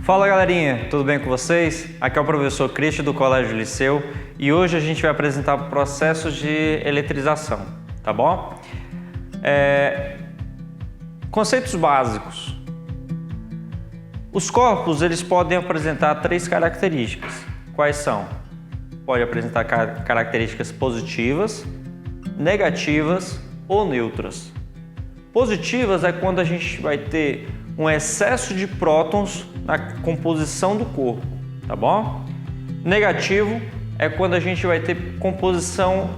Fala galerinha, tudo bem com vocês? Aqui é o professor Cristian do Colégio Liceu e hoje a gente vai apresentar processos de eletrização, tá bom? Conceitos básicos. Os corpos eles podem apresentar três características. Quais são? Pode apresentar características positivas, negativas ou neutras. Positivas é quando a gente vai ter um excesso de prótons na composição do corpo, tá bom? Negativo é quando a gente vai ter composição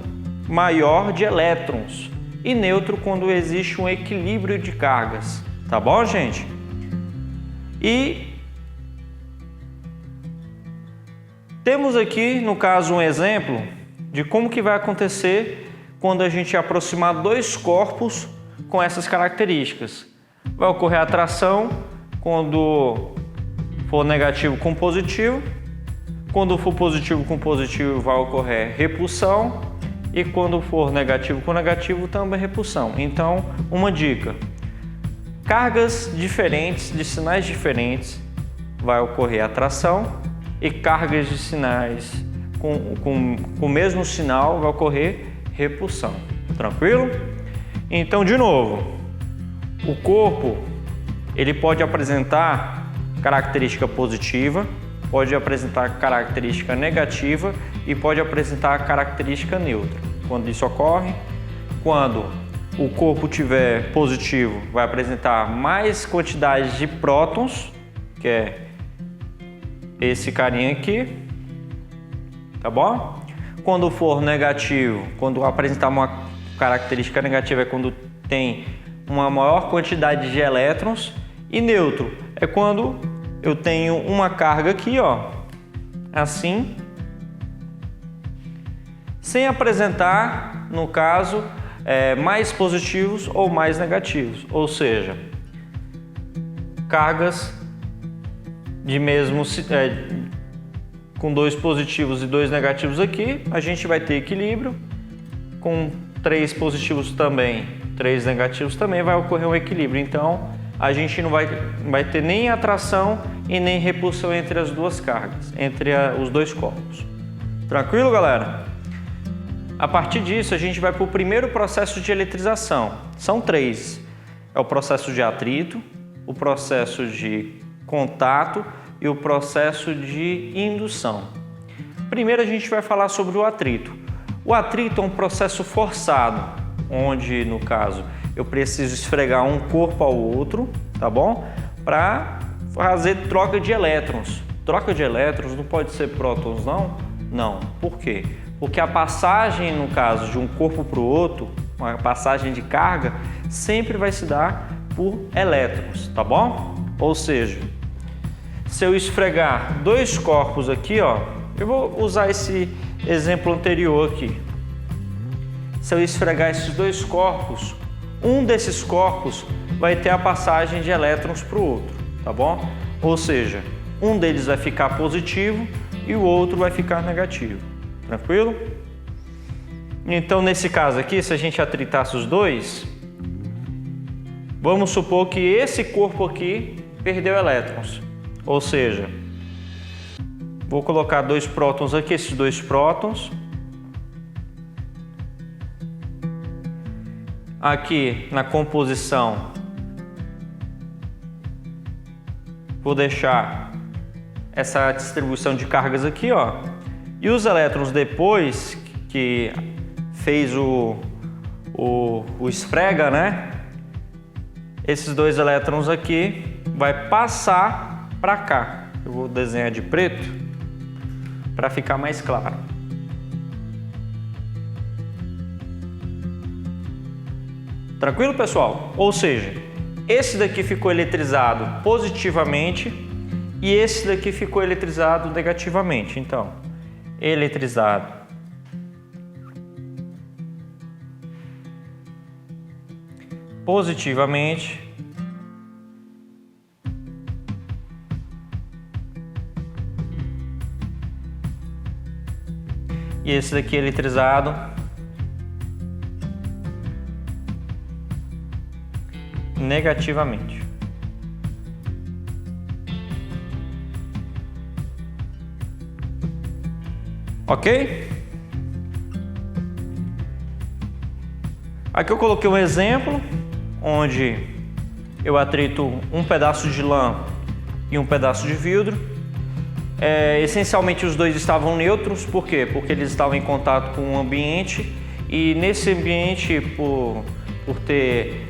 maior de elétrons. E neutro quando existe um equilíbrio de cargas, tá bom, gente? E temos aqui, no caso, um exemplo de como que vai acontecer quando a gente aproximar dois corpos com essas características. Vai ocorrer atração quando for negativo com positivo. Quando for positivo com positivo, vai ocorrer repulsão. E quando for negativo com negativo, também repulsão. Então, uma dica. Cargas diferentes, de sinais diferentes, vai ocorrer atração. E cargas de sinais com o mesmo sinal, vai ocorrer repulsão. Tranquilo? Então, de novo, o corpo ele pode apresentar característica positiva, pode apresentar característica negativa e pode apresentar característica neutra. Quando isso ocorre, quando o corpo tiver positivo, vai apresentar mais quantidade de prótons, que é esse carinha aqui, tá bom? Quando for negativo, quando apresentar uma característica negativa é quando tem uma maior quantidade de elétrons. E neutro é quando eu tenho uma carga aqui, ó, assim, sem apresentar, no caso, mais positivos ou mais negativos. Ou seja, cargas de mesmo com dois positivos e dois negativos aqui, a gente vai ter equilíbrio. Com três positivos também, três negativos também, vai ocorrer um equilíbrio. Então, a gente não vai ter nem atração e nem repulsão entre as duas cargas, entre os dois corpos. Tranquilo, galera? A partir disso, a gente vai para o primeiro processo de eletrização. São três. É o processo de atrito, o processo de contato e o processo de indução. Primeiro, a gente vai falar sobre o atrito. O atrito é um processo forçado, onde, no caso, eu preciso esfregar um corpo ao outro, tá bom? Para fazer troca de elétrons. Troca de elétrons não pode ser prótons, não? Não. Por quê? Porque a passagem, no caso, de um corpo para o outro, uma passagem de carga, sempre vai se dar por elétrons, tá bom? Ou seja, se eu esfregar dois corpos aqui, ó, eu vou usar esse exemplo anterior aqui. Se eu esfregar esses dois corpos, um desses corpos vai ter a passagem de elétrons para o outro, tá bom? Ou seja, um deles vai ficar positivo e o outro vai ficar negativo. Tranquilo? Então, nesse caso aqui, se a gente atritasse os dois, vamos supor que esse corpo aqui perdeu elétrons. Ou seja, vou colocar dois prótons aqui, esses dois prótons. Aqui na composição, vou deixar essa distribuição de cargas aqui, ó. E os elétrons, depois que fez o esfrega, né? Esses dois elétrons aqui vai passar para cá. Eu vou desenhar de preto para ficar mais claro. Tranquilo, pessoal? Ou seja, esse daqui ficou eletrizado positivamente e esse daqui ficou eletrizado negativamente. Então, eletrizado positivamente e esse daqui eletrizado negativamente. Ok? Aqui eu coloquei um exemplo onde eu atrito um pedaço de lã e um pedaço de vidro. Essencialmente os dois estavam neutros, por quê? Porque eles estavam em contato com o ambiente e nesse ambiente, por ter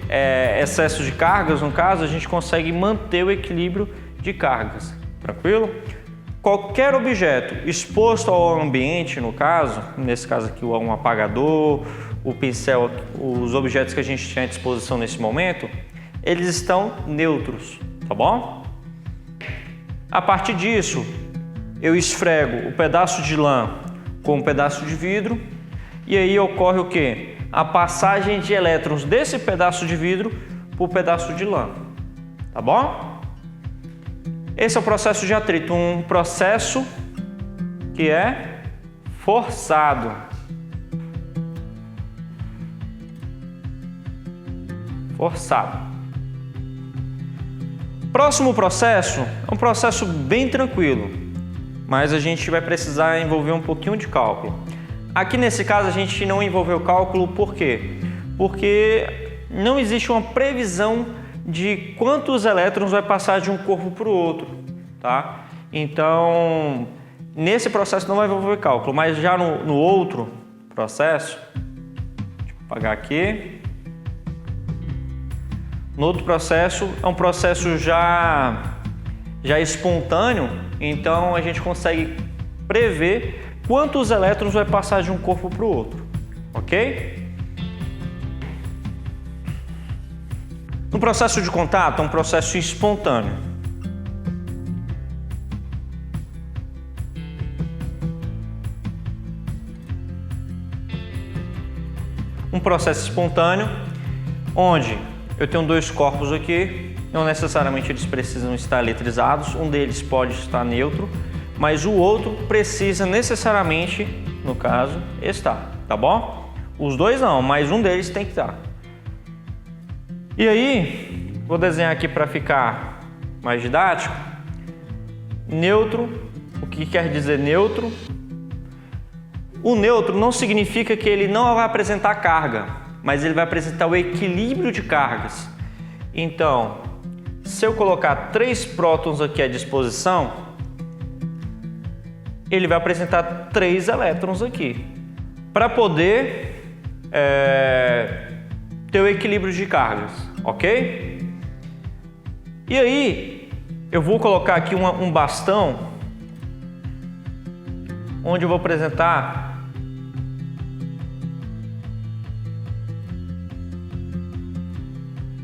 excesso de cargas, no caso, a gente consegue manter o equilíbrio de cargas, tranquilo? Qualquer objeto exposto ao ambiente, no caso, nesse caso aqui um apagador, o pincel, os objetos que a gente tem à disposição nesse momento, eles estão neutros, tá bom? A partir disso, eu esfrego o pedaço de lã com um pedaço de vidro e aí ocorre o quê? A passagem de elétrons desse pedaço de vidro para o pedaço de lã, tá bom? Esse é o processo de atrito, um processo que é forçado. Próximo processo é um processo bem tranquilo, mas a gente vai precisar envolver um pouquinho de cálculo. Aqui nesse caso a gente não envolveu cálculo, por quê? Porque não existe uma previsão de quantos elétrons vai passar de um corpo para o outro, tá? Então, nesse processo não vai envolver cálculo, mas já no outro processo, deixa eu apagar aqui. No outro processo, é um processo já espontâneo, então a gente consegue prever quantos elétrons vai passar de um corpo para o outro, ok? No processo de contato, é um processo espontâneo. Um processo espontâneo, onde eu tenho dois corpos aqui, não necessariamente eles precisam estar eletrizados, um deles pode estar neutro, mas o outro precisa necessariamente, no caso, estar, tá bom? Os dois não, mas um deles tem que estar. E aí, vou desenhar aqui para ficar mais didático. Neutro, o que quer dizer neutro? O neutro não significa que ele não vai apresentar carga, mas ele vai apresentar o equilíbrio de cargas. Então, se eu colocar 3 prótons aqui à disposição, ele vai apresentar 3 elétrons aqui, para poder ter o equilíbrio de cargas, ok? E aí, eu vou colocar aqui um bastão, onde eu vou apresentar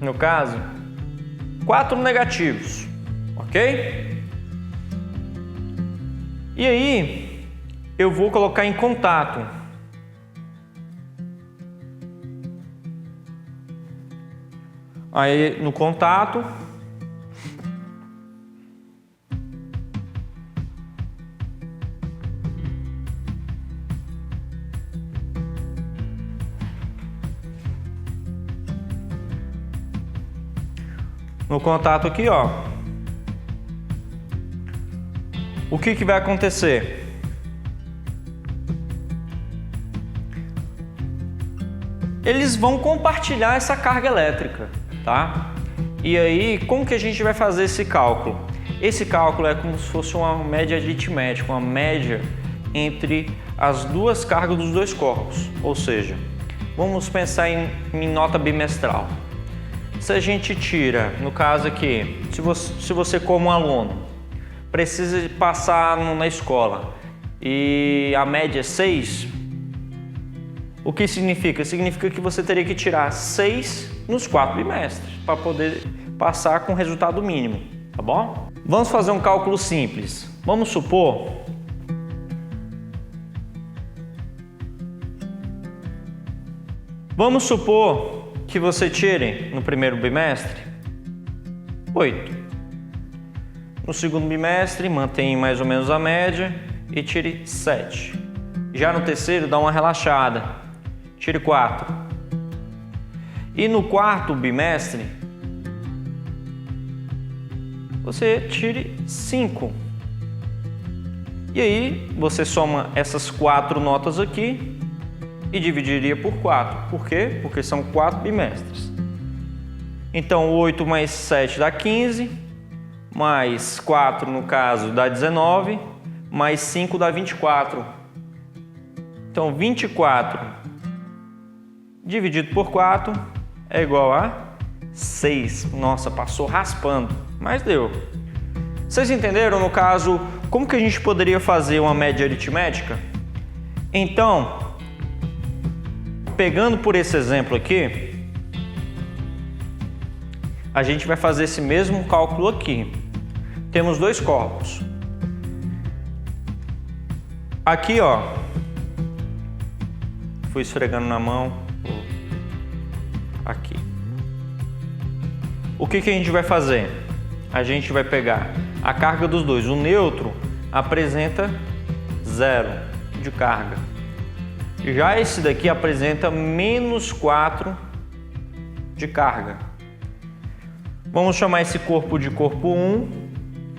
no caso 4 negativos, ok? E aí, eu vou colocar em contato aí no contato aqui, ó, o que vai acontecer? Eles vão compartilhar essa carga elétrica, tá? E aí, como que a gente vai fazer esse cálculo? Esse cálculo é como se fosse uma média aritmética, uma média entre as duas cargas dos dois corpos. Ou seja, vamos pensar em nota bimestral. Se a gente tira, no caso aqui, se você como aluno precisa passar na escola e a média é 6, o que significa? Significa que você teria que tirar 6 nos 4 bimestres para poder passar com resultado mínimo, tá bom? Vamos fazer um cálculo simples. Vamos supor que você tire no primeiro bimestre 8. No segundo bimestre, mantém mais ou menos a média e tire 7. Já no terceiro, dá uma relaxada, tire 4. E no quarto bimestre, você tire 5. E aí você soma essas 4 notas aqui e dividiria por 4. Por quê? Porque são 4 bimestres. Então 8 mais 7 dá 15, mais 4 no caso dá 19, mais 5 dá 24. Então 24 dividido por 4 é igual a 6. Nossa, passou raspando, mas deu. Vocês entenderam, no caso, como que a gente poderia fazer uma média aritmética? Então, pegando por esse exemplo aqui, a gente vai fazer esse mesmo cálculo aqui. Temos 2 corpos. Aqui, ó, fui esfregando na mão, aqui. O que que a gente vai fazer? A gente vai pegar a carga dos dois. O neutro apresenta 0 de carga. Já esse daqui apresenta menos 4 de carga. Vamos chamar esse corpo de corpo 1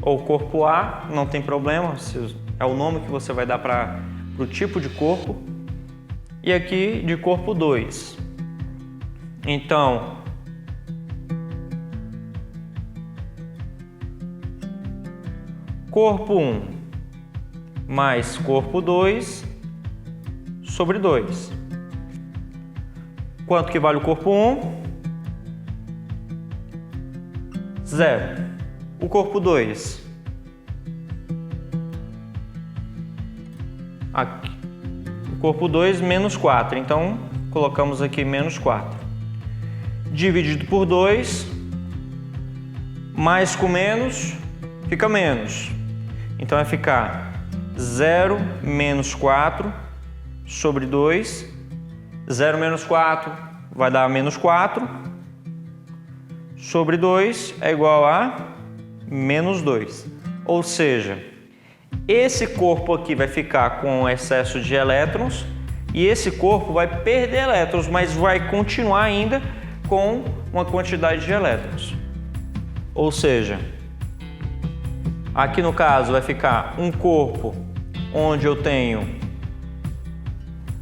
ou corpo A, não tem problema, é o nome que você vai dar para o tipo de corpo. E aqui de corpo 2. Então, corpo 1 mais corpo 2 sobre 2. Quanto que vale o corpo 1? 0. O corpo 2? Aqui. O corpo 2 menos 4. Então, colocamos aqui menos 4. Dividido por 2, mais com menos, fica menos. Então, vai ficar 0 menos 4 sobre 2. 0 menos 4 vai dar menos 4. Sobre 2 é igual a menos 2. Ou seja, esse corpo aqui vai ficar com excesso de elétrons e esse corpo vai perder elétrons, mas vai continuar ainda com uma quantidade de elétrons. Ou seja, aqui no caso vai ficar um corpo onde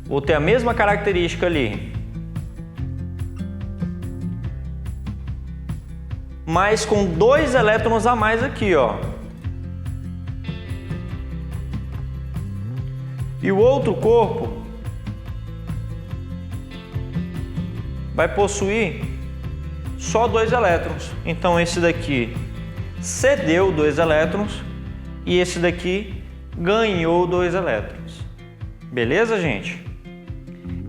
vou ter a mesma característica ali, mas com 2 elétrons a mais aqui, ó. E o outro corpo vai possuir só 2 elétrons. Então esse daqui cedeu 2 elétrons e esse daqui ganhou 2 elétrons. Beleza, gente?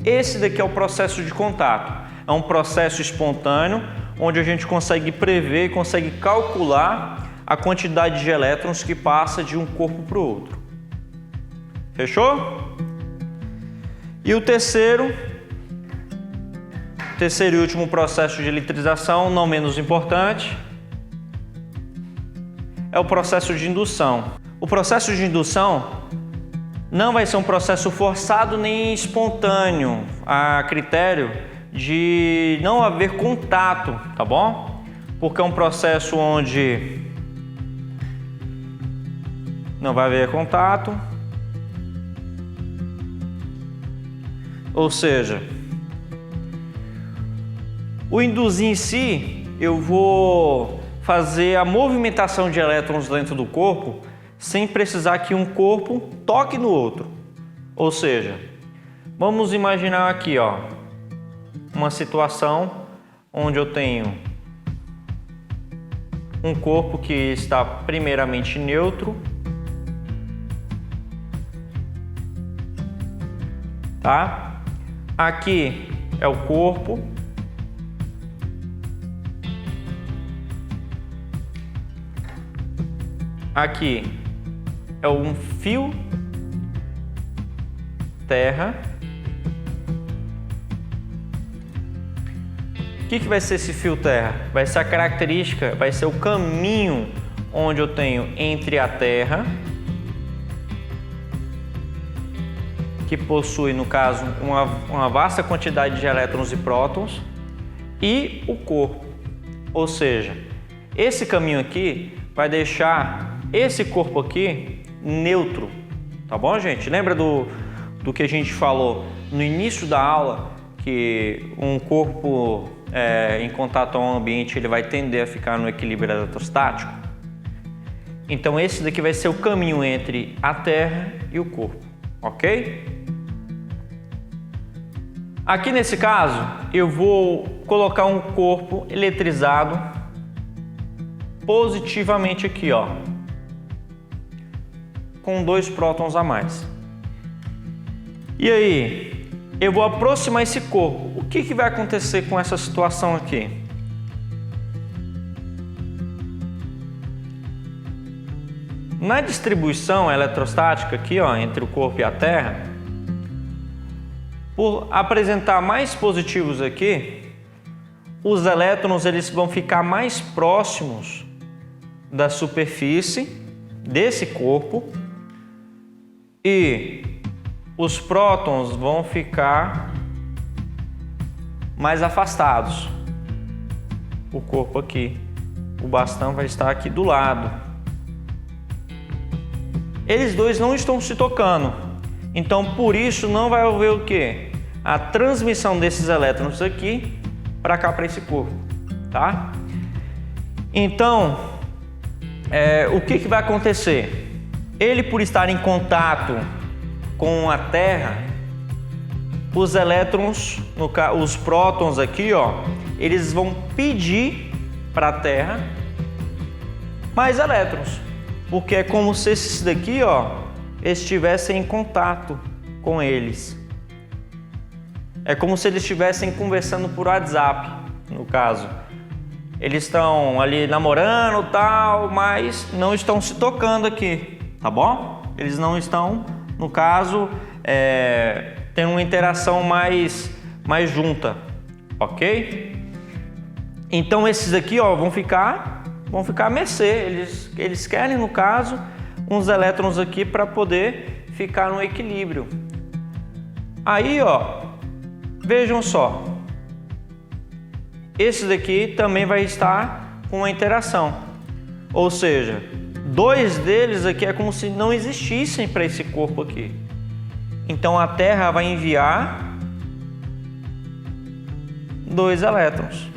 Esse daqui é o processo de contato. É um processo espontâneo onde a gente consegue prever e consegue calcular a quantidade de elétrons que passa de um corpo para o outro. Fechou? E o terceiro e último processo de eletrização, não menos importante, é o processo de indução. O processo de indução não vai ser um processo forçado nem espontâneo, a critério de não haver contato, tá bom? Porque é um processo onde não vai haver contato. Ou seja, o induzir em si, eu vou fazer a movimentação de elétrons dentro do corpo sem precisar que um corpo toque no outro. Ou seja, vamos imaginar aqui, ó, uma situação onde eu tenho um corpo que está primeiramente neutro, tá? Aqui é o corpo. Aqui é um fio terra. O que vai ser esse fio terra? Vai ser a característica, vai ser o caminho onde eu tenho entre a terra, que possui, no caso, uma vasta quantidade de elétrons e prótons, e o corpo. Ou seja, esse caminho aqui vai deixar esse corpo aqui neutro, Tá bom, gente? Lembra do que a gente falou no início da aula, que um corpo em contato ao ambiente ele vai tender a ficar no equilíbrio eletrostático? Então esse daqui vai ser o caminho entre a Terra e o corpo, ok? Aqui nesse caso, eu vou colocar um corpo eletrizado positivamente aqui, ó, com 2 prótons a mais. E aí, eu vou aproximar esse corpo. O que vai acontecer com essa situação aqui? Na distribuição eletrostática aqui, ó, entre o corpo e a Terra, por apresentar mais positivos aqui, os elétrons eles vão ficar mais próximos da superfície desse corpo e os prótons vão ficar mais afastados. O corpo aqui, o bastão vai estar aqui do lado. Eles dois não estão se tocando, então por isso não vai haver o quê? A transmissão desses elétrons aqui para cá, para esse corpo, tá? Então, o que vai acontecer? Ele, por estar em contato com a Terra, os elétrons, os prótons aqui, ó, eles vão pedir para a Terra mais elétrons, porque é como se esses daqui, ó, estivessem em contato com eles. É como se eles estivessem conversando por WhatsApp, no caso. Eles estão ali namorando, tal, mas não estão se tocando aqui, tá bom? Eles não estão, no caso, tem uma interação mais junta, ok? Então esses aqui, ó, vão ficar a mercê. Eles querem, no caso, uns elétrons aqui para poder ficar no equilíbrio. Aí, ó, vejam só, esse daqui também vai estar com uma interação, ou seja, 2 deles aqui é como se não existissem para esse corpo aqui. Então a Terra vai enviar 2 elétrons,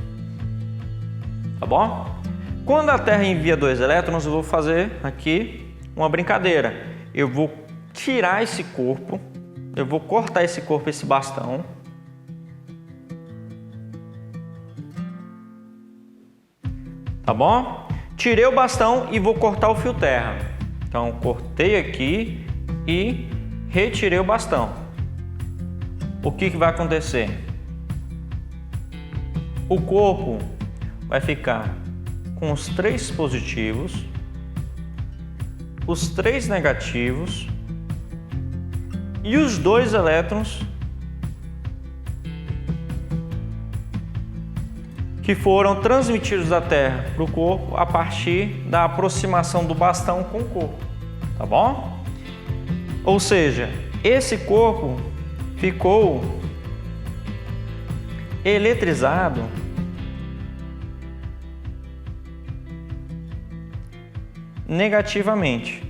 tá bom? Quando a Terra envia 2 elétrons, eu vou fazer aqui uma brincadeira. Eu vou tirar esse corpo, eu vou cortar esse corpo, esse bastão. Tá bom? Tirei o bastão e vou cortar o fio terra. Então, cortei aqui e retirei o bastão. O que vai acontecer? O corpo vai ficar com os 3 positivos, os 3 negativos e os 2 elétrons que foram transmitidos da Terra para o corpo a partir da aproximação do bastão com o corpo, tá bom? Ou seja, esse corpo ficou eletrizado negativamente.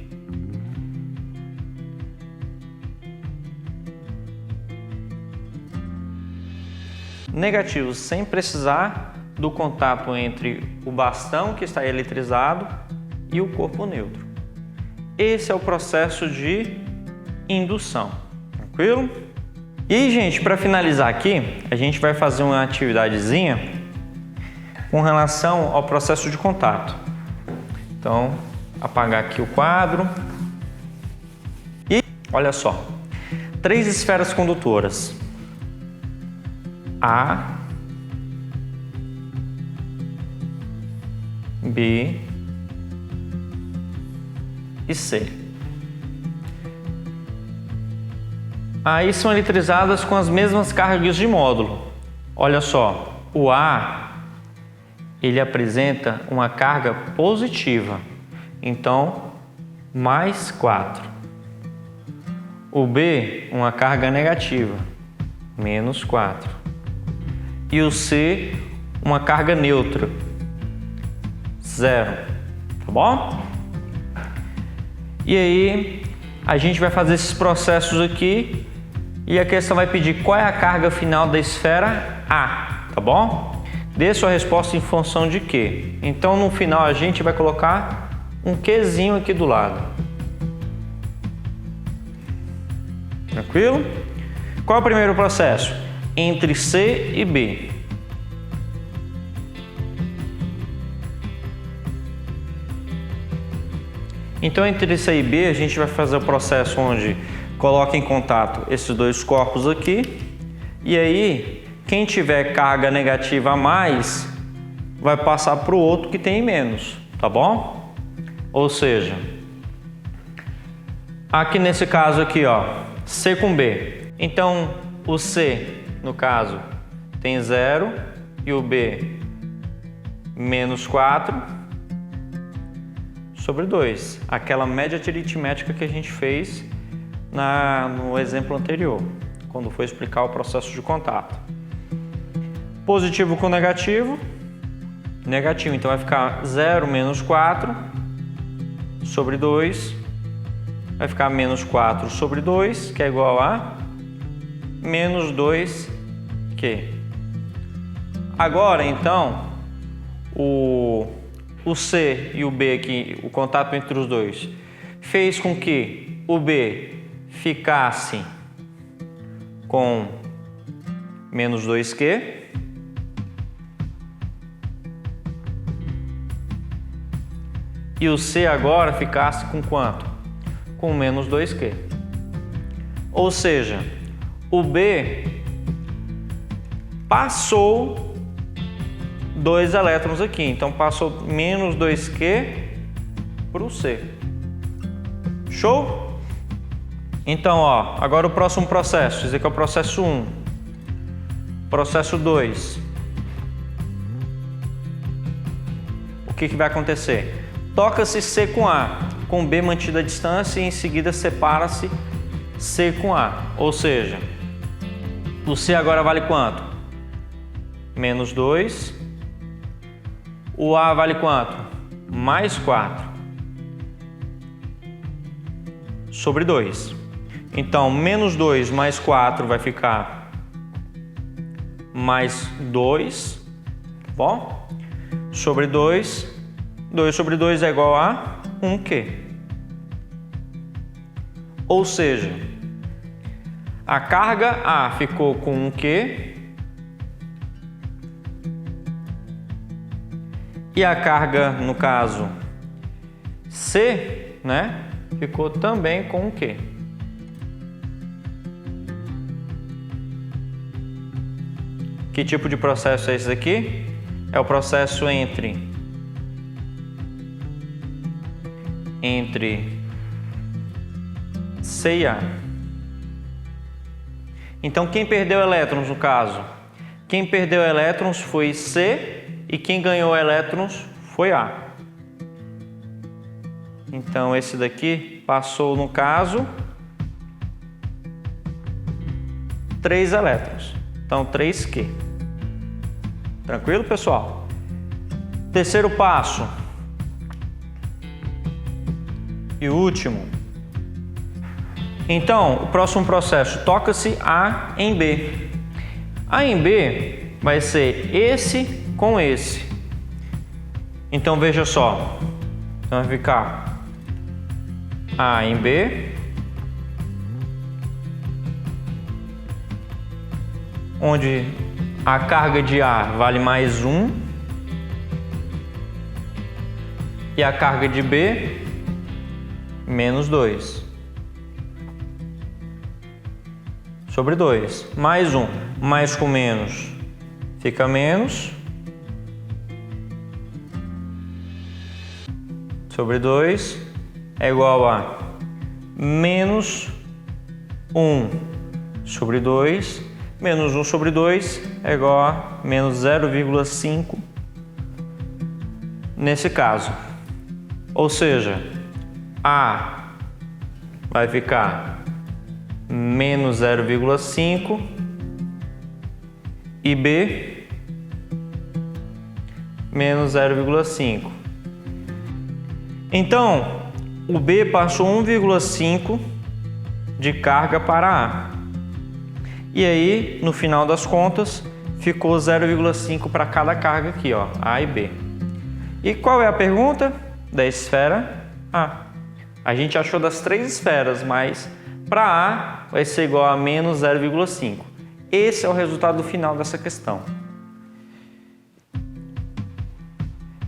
Negativo, sem precisar do contato entre o bastão que está eletrizado e o corpo neutro. Esse é o processo de indução, tranquilo? E, gente, para finalizar aqui, a gente vai fazer uma atividadezinha com relação ao processo de contato. Então, apagar aqui o quadro. E, olha só, 3 esferas condutoras. A, B e C. Aí são eletrizadas com as mesmas cargas de módulo. Olha só, o A, ele apresenta uma carga positiva, então mais 4. O B, uma carga negativa, menos 4. E o C, uma carga neutra, 0, tá bom? E aí, a gente vai fazer esses processos aqui e a questão vai pedir qual é a carga final da esfera A, tá bom? Dê sua resposta em função de quê? Então no final a gente vai colocar um Qzinho aqui do lado. Tranquilo? Qual é o primeiro processo? Entre C e B. Então entre C e B a gente vai fazer o processo onde coloca em contato esses dois corpos aqui e aí quem tiver carga negativa a mais vai passar para o outro que tem menos, tá bom? Ou seja, aqui nesse caso aqui, ó, C com B. Então o C, no caso, tem 0 e o B menos 4 sobre 2. Aquela média aritmética que a gente fez no exemplo anterior, quando foi explicar o processo de contato. Positivo com negativo, negativo, então vai ficar 0 menos 4 sobre 2, vai ficar menos 4 sobre 2, que é igual a menos 2Q. Agora, então, o C e o B aqui, o contato entre os dois, fez com que o B ficasse com menos 2Q e o C agora ficasse com quanto? Com menos 2Q. Ou seja, o B passou 2 elétrons aqui, então passou menos 2Q para o C. Show? Então, ó, agora o próximo processo, dizer que é o processo 1. Processo 2. O que vai acontecer? Toca-se C com A, com B mantida a distância e em seguida separa-se C com A. Ou seja, o C agora vale quanto? Menos 2. O A vale quanto? Mais 4. Sobre 2. Então, menos 2 mais 4 vai ficar mais 2, tá bom? Sobre 2. 2 sobre 2 é igual a 1Q. Ou seja, a carga A ficou com 1Q e a carga, no caso, C, né, ficou também com 1Q. Que tipo de processo é esse aqui? É o processo entre C e A. Então, quem perdeu elétrons no caso? Quem perdeu elétrons foi C e quem ganhou elétrons foi A. Então, esse daqui passou, no caso, 3 elétrons. Então, 3Q. Tranquilo, pessoal? Terceiro passo. E o último. Então, o próximo processo, toca-se A em B. A em B vai ser esse com esse. Então, veja só. Então, vai ficar A em B, onde a carga de A vale mais 1 e a carga de B menos 2 sobre 2, mais 1, mais com menos fica menos, sobre 2 é igual a menos 1 sobre 2, menos 1 sobre 2 é igual a menos 0,5 nesse caso. Ou seja, A vai ficar menos 0,5 e B menos 0,5. Então, o B passou 1,5 de carga para A. E aí, no final das contas, ficou 0,5 para cada carga aqui, ó, A e B. E qual é a pergunta? Da esfera A. A gente achou das 3 esferas, mas para A vai ser igual a menos 0,5. Esse é o resultado final dessa questão.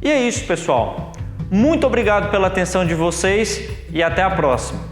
E é isso, pessoal. Muito obrigado pela atenção de vocês e até a próxima.